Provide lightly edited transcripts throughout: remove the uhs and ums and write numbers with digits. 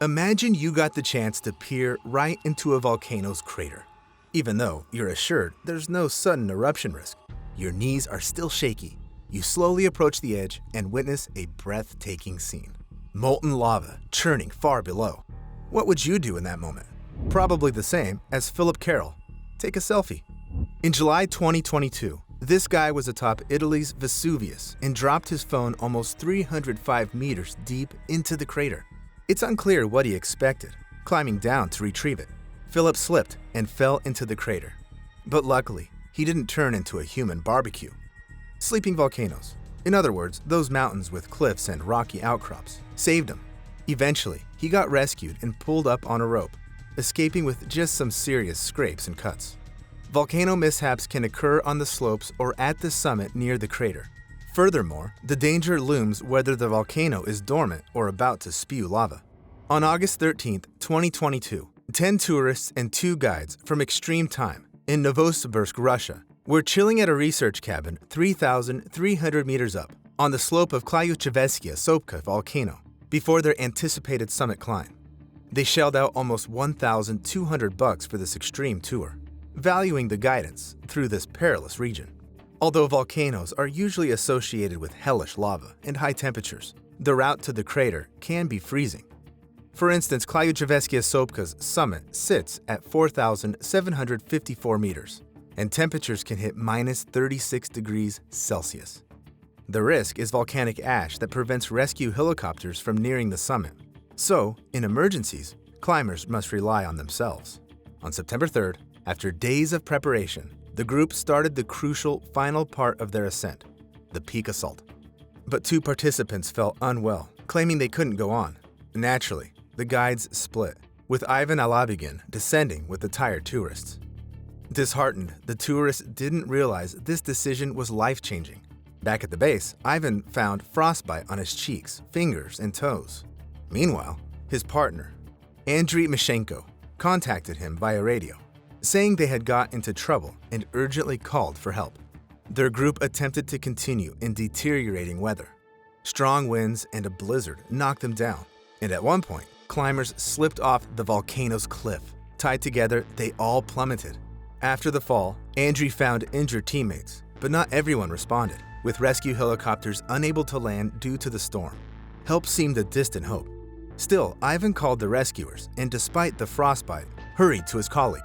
Imagine you got the chance to peer right into a volcano's crater. Even though you're assured there's no sudden eruption risk, your knees are still shaky. You slowly approach the edge and witness a breathtaking scene. Molten lava churning far below. What would you do in that moment? Probably the same as Philip Carroll. Take a selfie. In July 2022, this guy was atop Italy's Vesuvius and dropped his phone almost 305 meters deep into the crater. It's unclear what he expected, climbing down to retrieve it. Philip slipped and fell into the crater. But luckily, he didn't turn into a human barbecue. Sleeping volcanoes, in other words, those mountains with cliffs and rocky outcrops, saved him. Eventually, he got rescued and pulled up on a rope, escaping with just some serious scrapes and cuts. Volcano mishaps can occur on the slopes or at the summit near the crater. Furthermore, the danger looms whether the volcano is dormant or about to spew lava. On August 13, 2022, 10 tourists and 2 guides from Extreme Time in Novosibirsk, Russia, were chilling at a research cabin 3,300 meters up on the slope of Klyuchevskaya Sopka volcano before their anticipated summit climb. They shelled out almost $1,200 for this extreme tour, valuing the guidance through this perilous region. Although volcanoes are usually associated with hellish lava and high temperatures, the route to the crater can be freezing. For instance, Klyuchevskaya Sopka's summit sits at 4,754 meters, and temperatures can hit minus 36 degrees Celsius. The risk is volcanic ash that prevents rescue helicopters from nearing the summit. So, in emergencies, climbers must rely on themselves. On September 3rd, after days of preparation, the group started the crucial final part of their ascent, the peak assault. But 2 participants felt unwell, claiming they couldn't go on. Naturally, the guides split, with Ivan Alabigin descending with the tired tourists. Disheartened, the tourists didn't realize this decision was life-changing. Back at the base, Ivan found frostbite on his cheeks, fingers, and toes. Meanwhile, his partner, Andriy Mishenko, contacted him via radio, saying they had got into trouble and urgently called for help. Their group attempted to continue in deteriorating weather. Strong winds and a blizzard knocked them down, and at one point, climbers slipped off the volcano's cliff. Tied together, they all plummeted. After the fall, Andriy found injured teammates, but not everyone responded, with rescue helicopters unable to land due to the storm. Help seemed a distant hope. Still, Ivan called the rescuers, and despite the frostbite, hurried to his colleague.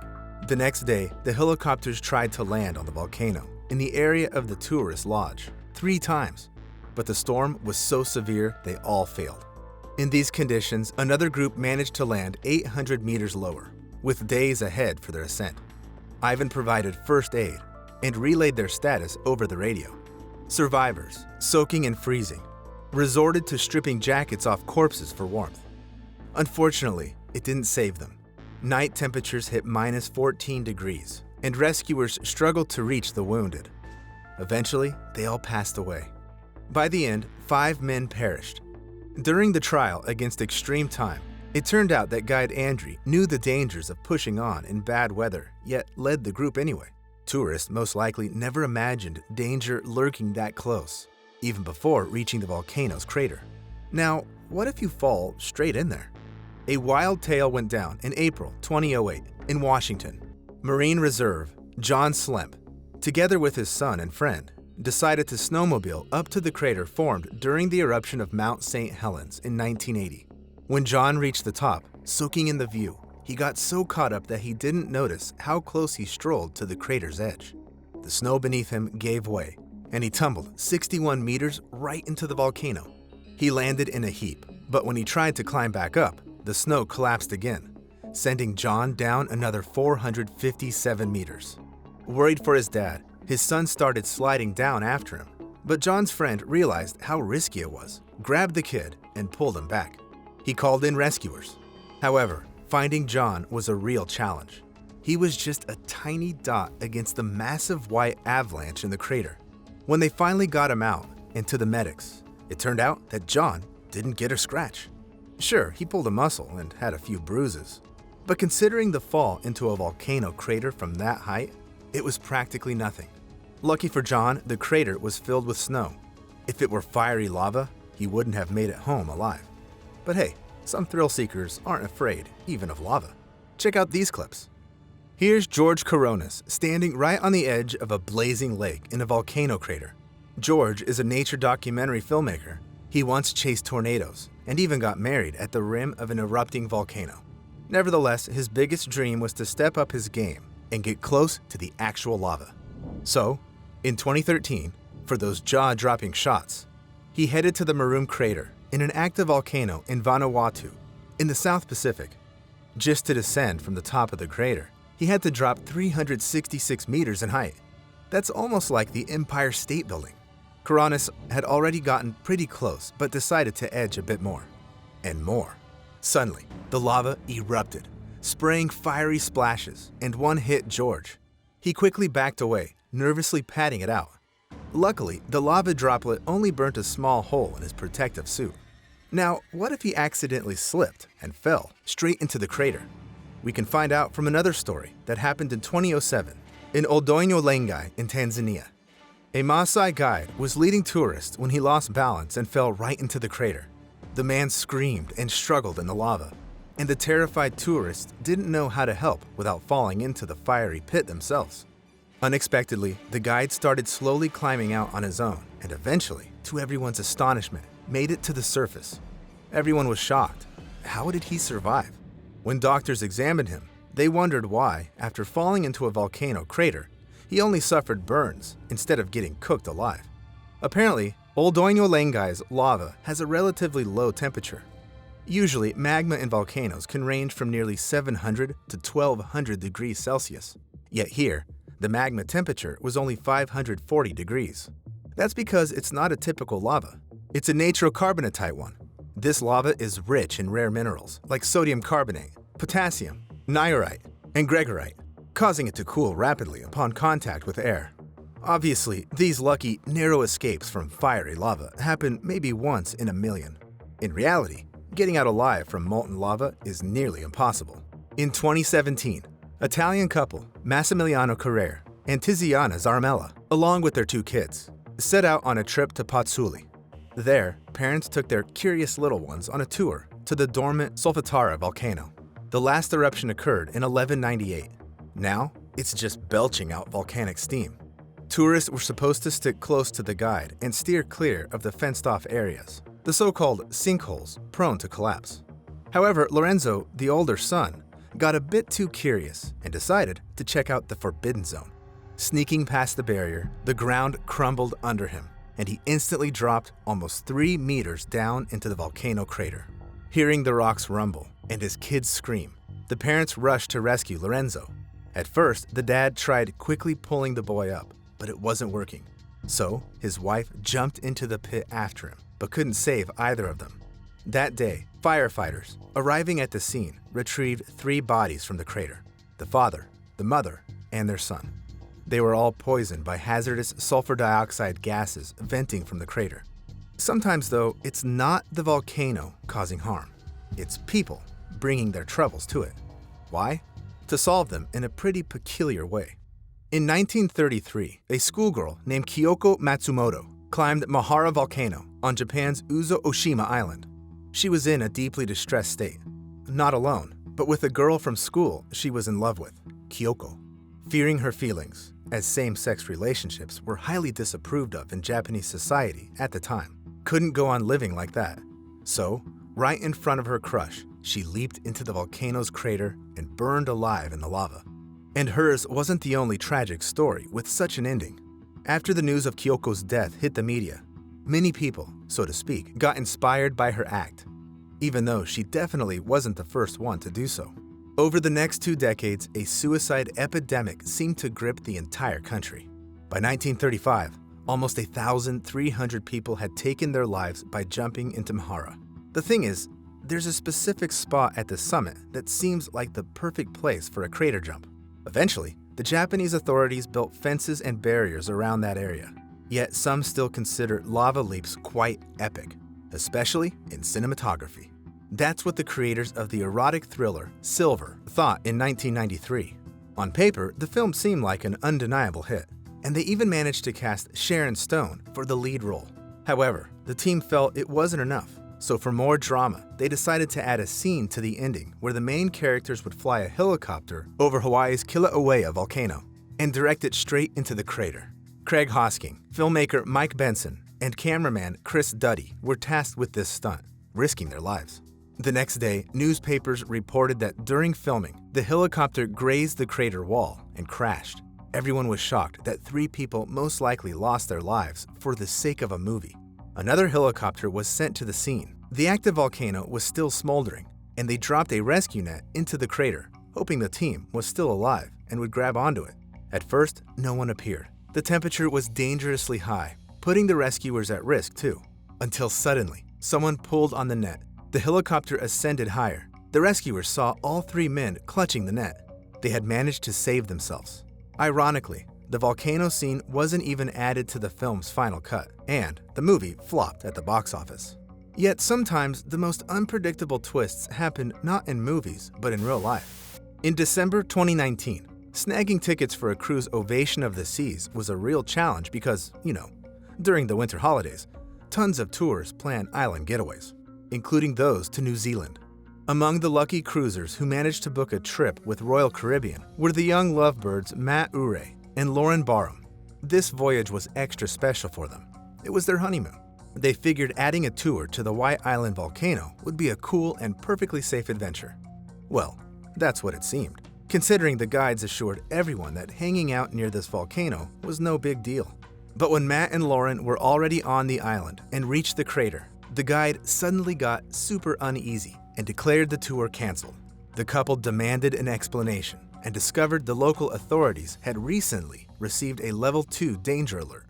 The next day, the helicopters tried to land on the volcano in the area of the tourist lodge 3 times, but the storm was so severe they all failed. In these conditions, another group managed to land 800 meters lower, with days ahead for their ascent. Ivan provided first aid and relayed their status over the radio. Survivors, soaking and freezing, resorted to stripping jackets off corpses for warmth. Unfortunately, it didn't save them. Night temperatures hit minus 14 degrees, and rescuers struggled to reach the wounded. Eventually, they all passed away. By the end, 5 men perished. During the trial against Extreme Time, it turned out that guide Andriy knew the dangers of pushing on in bad weather, yet led the group anyway. Tourists most likely never imagined danger lurking that close, even before reaching the volcano's crater. Now, what if you fall straight in there? A wild tale went down in April 2008 in Washington. Marine Reserve John Slemp, together with his son and friend, decided to snowmobile up to the crater formed during the eruption of Mount Saint Helens in 1980. When John reached the top, soaking in the view, he got so caught up that he didn't notice how close he strolled to the crater's edge. The snow beneath him gave way, and he tumbled 61 meters right into the volcano. He landed in a heap, but when he tried to climb back up, the snow collapsed again, sending John down another 457 meters. Worried for his dad, his son started sliding down after him, but John's friend realized how risky it was, grabbed the kid, and pulled him back. He called in rescuers. However, finding John was a real challenge. He was just a tiny dot against the massive white avalanche in the crater. When they finally got him out and to the medics, it turned out that John didn't get a scratch. Sure, he pulled a muscle and had a few bruises, but considering the fall into a volcano crater from that height, it was practically nothing. Lucky for John, the crater was filled with snow. If it were fiery lava, he wouldn't have made it home alive. But hey, some thrill seekers aren't afraid even of lava. Check out these clips. Here's George Kourounis standing right on the edge of a blazing lake in a volcano crater. George is a nature documentary filmmaker. He once chased tornadoes and even got married at the rim of an erupting volcano. Nevertheless, his biggest dream was to step up his game and get close to the actual lava. So, in 2013, for those jaw-dropping shots, he headed to the Marum Crater in an active volcano in Vanuatu, in the South Pacific. Just to descend from the top of the crater, he had to drop 366 meters in height. That's almost like the Empire State Building. Kourounis had already gotten pretty close, but decided to edge a bit more. And more. Suddenly, the lava erupted, spraying fiery splashes, and one hit George. He quickly backed away, nervously patting it out. Luckily, the lava droplet only burnt a small hole in his protective suit. Now, what if he accidentally slipped and fell straight into the crater? We can find out from another story that happened in 2007 in Ol Doinyo Lengai in Tanzania. A Maasai guide was leading tourists when he lost balance and fell right into the crater. The man screamed and struggled in the lava, and the terrified tourists didn't know how to help without falling into the fiery pit themselves. Unexpectedly, the guide started slowly climbing out on his own and eventually, to everyone's astonishment, made it to the surface. Everyone was shocked. How did he survive? When doctors examined him, they wondered why, after falling into a volcano crater, he only suffered burns instead of getting cooked alive. Apparently, Ol Doinyo Lengai's lava has a relatively low temperature. Usually, magma in volcanoes can range from nearly 700 to 1200 degrees Celsius. Yet here, the magma temperature was only 540 degrees. That's because it's not a typical lava. It's a natrocarbonatite one. This lava is rich in rare minerals like sodium carbonate, potassium, niorite, and gregorite, causing it to cool rapidly upon contact with air. Obviously, these lucky, narrow escapes from fiery lava happen maybe once in a million. In reality, getting out alive from molten lava is nearly impossible. In 2017, Italian couple Massimiliano Carrere and Tiziana Zarmella, along with their 2 kids, set out on a trip to Pozzuoli. There, parents took their curious little ones on a tour to the dormant Solfatara volcano. The last eruption occurred in 1198. Now, it's just belching out volcanic steam. Tourists were supposed to stick close to the guide and steer clear of the fenced-off areas, the so-called sinkholes prone to collapse. However, Lorenzo, the older son, got a bit too curious and decided to check out the forbidden zone. Sneaking past the barrier, the ground crumbled under him, and he instantly dropped almost 3 meters down into the volcano crater. Hearing the rocks rumble and his kids scream, the parents rushed to rescue Lorenzo. At first, the dad tried quickly pulling the boy up, but it wasn't working. So, his wife jumped into the pit after him, but couldn't save either of them. That day, firefighters, arriving at the scene, retrieved 3 bodies from the crater: the father, the mother, and their son. They were all poisoned by hazardous sulfur dioxide gases venting from the crater. Sometimes, though, it's not the volcano causing harm. It's people bringing their troubles to it. Why? To solve them in a pretty peculiar way. In 1933, a schoolgirl named Kyoko Matsumoto climbed Mahara Volcano on Japan's Uzo-Oshima Island. She was in a deeply distressed state. Not alone, but with a girl from school she was in love with, Kyoko. Fearing her feelings, as same-sex relationships were highly disapproved of in Japanese society at the time, couldn't go on living like that. So, right in front of her crush, she leaped into the volcano's crater and burned alive in the lava. And hers wasn't the only tragic story with such an ending. After the news of Kyoko's death hit the media, many people, so to speak, got inspired by her act, even though she definitely wasn't the first one to do so. Over the next 2 decades, a suicide epidemic seemed to grip the entire country. By 1935, almost 1,300 people had taken their lives by jumping into Mahara. The thing is, there's a specific spot at the summit that seems like the perfect place for a crater jump. Eventually, the Japanese authorities built fences and barriers around that area. Yet some still consider lava leaps quite epic, especially in cinematography. That's what the creators of the erotic thriller Silver thought in 1993. On paper, the film seemed like an undeniable hit, and they even managed to cast Sharon Stone for the lead role. However, the team felt it wasn't enough. So for more drama, they decided to add a scene to the ending where the main characters would fly a helicopter over Hawaii's Kilauea volcano and direct it straight into the crater. Craig Hosking, filmmaker Mike Benson, and cameraman Chris Duddy were tasked with this stunt, risking their lives. The next day, newspapers reported that during filming, the helicopter grazed the crater wall and crashed. Everyone was shocked that 3 people most likely lost their lives for the sake of a movie. Another helicopter was sent to the scene. The active volcano was still smoldering, and they dropped a rescue net into the crater, hoping the team was still alive and would grab onto it. At first, no one appeared. The temperature was dangerously high, putting the rescuers at risk too. Until suddenly, someone pulled on the net. The helicopter ascended higher. The rescuers saw all 3 men clutching the net. They had managed to save themselves. Ironically, the volcano scene wasn't even added to the film's final cut, and the movie flopped at the box office. Yet sometimes the most unpredictable twists happen not in movies, but in real life. In December 2019, snagging tickets for a cruise Ovation of the Seas was a real challenge because, during the winter holidays, tons of tours plan island getaways, including those to New Zealand. Among the lucky cruisers who managed to book a trip with Royal Caribbean were the young lovebirds Matt Ure and Lauren Barham. This voyage was extra special for them. It was their honeymoon. They figured adding a tour to the White Island volcano would be a cool and perfectly safe adventure. Well, that's what it seemed, considering the guides assured everyone that hanging out near this volcano was no big deal. But when Matt and Lauren were already on the island and reached the crater, the guide suddenly got super uneasy and declared the tour canceled. The couple demanded an explanation and discovered the local authorities had recently received a level 2 danger alert.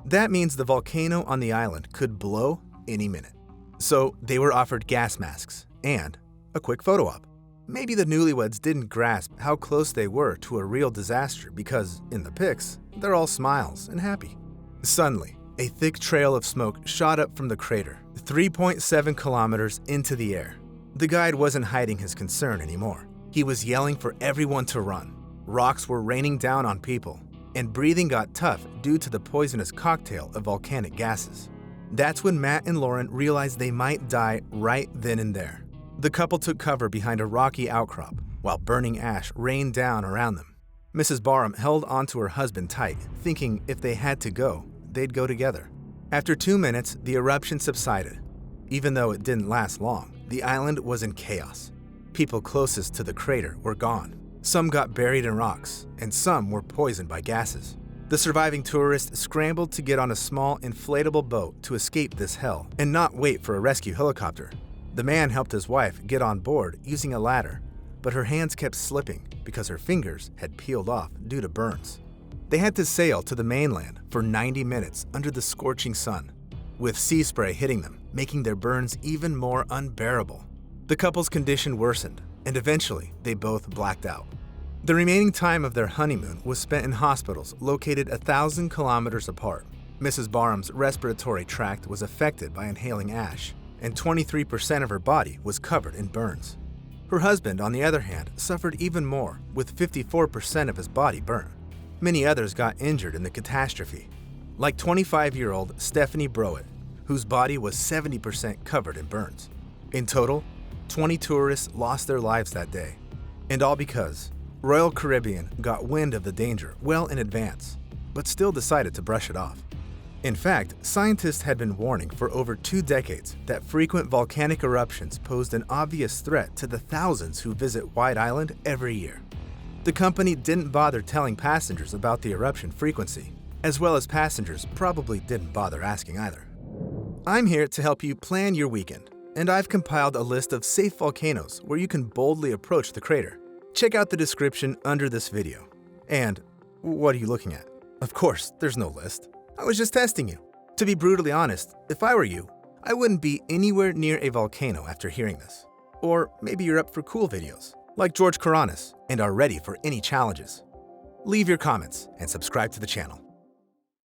That means the volcano on the island could blow any minute. So they were offered gas masks and a quick photo op. Maybe the newlyweds didn't grasp how close they were to a real disaster because, in the pics, they're all smiles and happy. Suddenly, a thick trail of smoke shot up from the crater, 3.7 kilometers into the air. The guide wasn't hiding his concern anymore. He was yelling for everyone to run. Rocks were raining down on people, and breathing got tough due to the poisonous cocktail of volcanic gases. That's when Matt and Lauren realized they might die right then and there. The couple took cover behind a rocky outcrop, while burning ash rained down around them. Mrs. Barham held onto her husband tight, thinking if they had to go, they'd go together. After 2 minutes, the eruption subsided. Even though it didn't last long, the island was in chaos. People closest to the crater were gone. Some got buried in rocks, and some were poisoned by gases. The surviving tourists scrambled to get on a small inflatable boat to escape this hell and not wait for a rescue helicopter. The man helped his wife get on board using a ladder, but her hands kept slipping because her fingers had peeled off due to burns. They had to sail to the mainland for 90 minutes under the scorching sun, with sea spray hitting them, making their burns even more unbearable. The couple's condition worsened, and eventually they both blacked out. The remaining time of their honeymoon was spent in hospitals located 1,000 kilometers apart. Mrs. Barham's respiratory tract was affected by inhaling ash, and 23% of her body was covered in burns. Her husband, on the other hand, suffered even more, with 54% of his body burned. Many others got injured in the catastrophe, like 25-year-old Stephanie Browett, whose body was 70% covered in burns. In total, 20 tourists lost their lives that day, and all because Royal Caribbean got wind of the danger well in advance, but still decided to brush it off. In fact, scientists had been warning for over 2 decades that frequent volcanic eruptions posed an obvious threat to the thousands who visit White Island every year. The company didn't bother telling passengers about the eruption frequency, as well as passengers probably didn't bother asking either. I'm here to help you plan your weekend, and I've compiled a list of safe volcanoes where you can boldly approach the crater. Check out the description under this video. And what are you looking at? Of course, there's no list. I was just testing you. To be brutally honest, if I were you, I wouldn't be anywhere near a volcano after hearing this. Or maybe you're up for cool videos, like George Kourounis, and are ready for any challenges. Leave your comments and subscribe to the channel.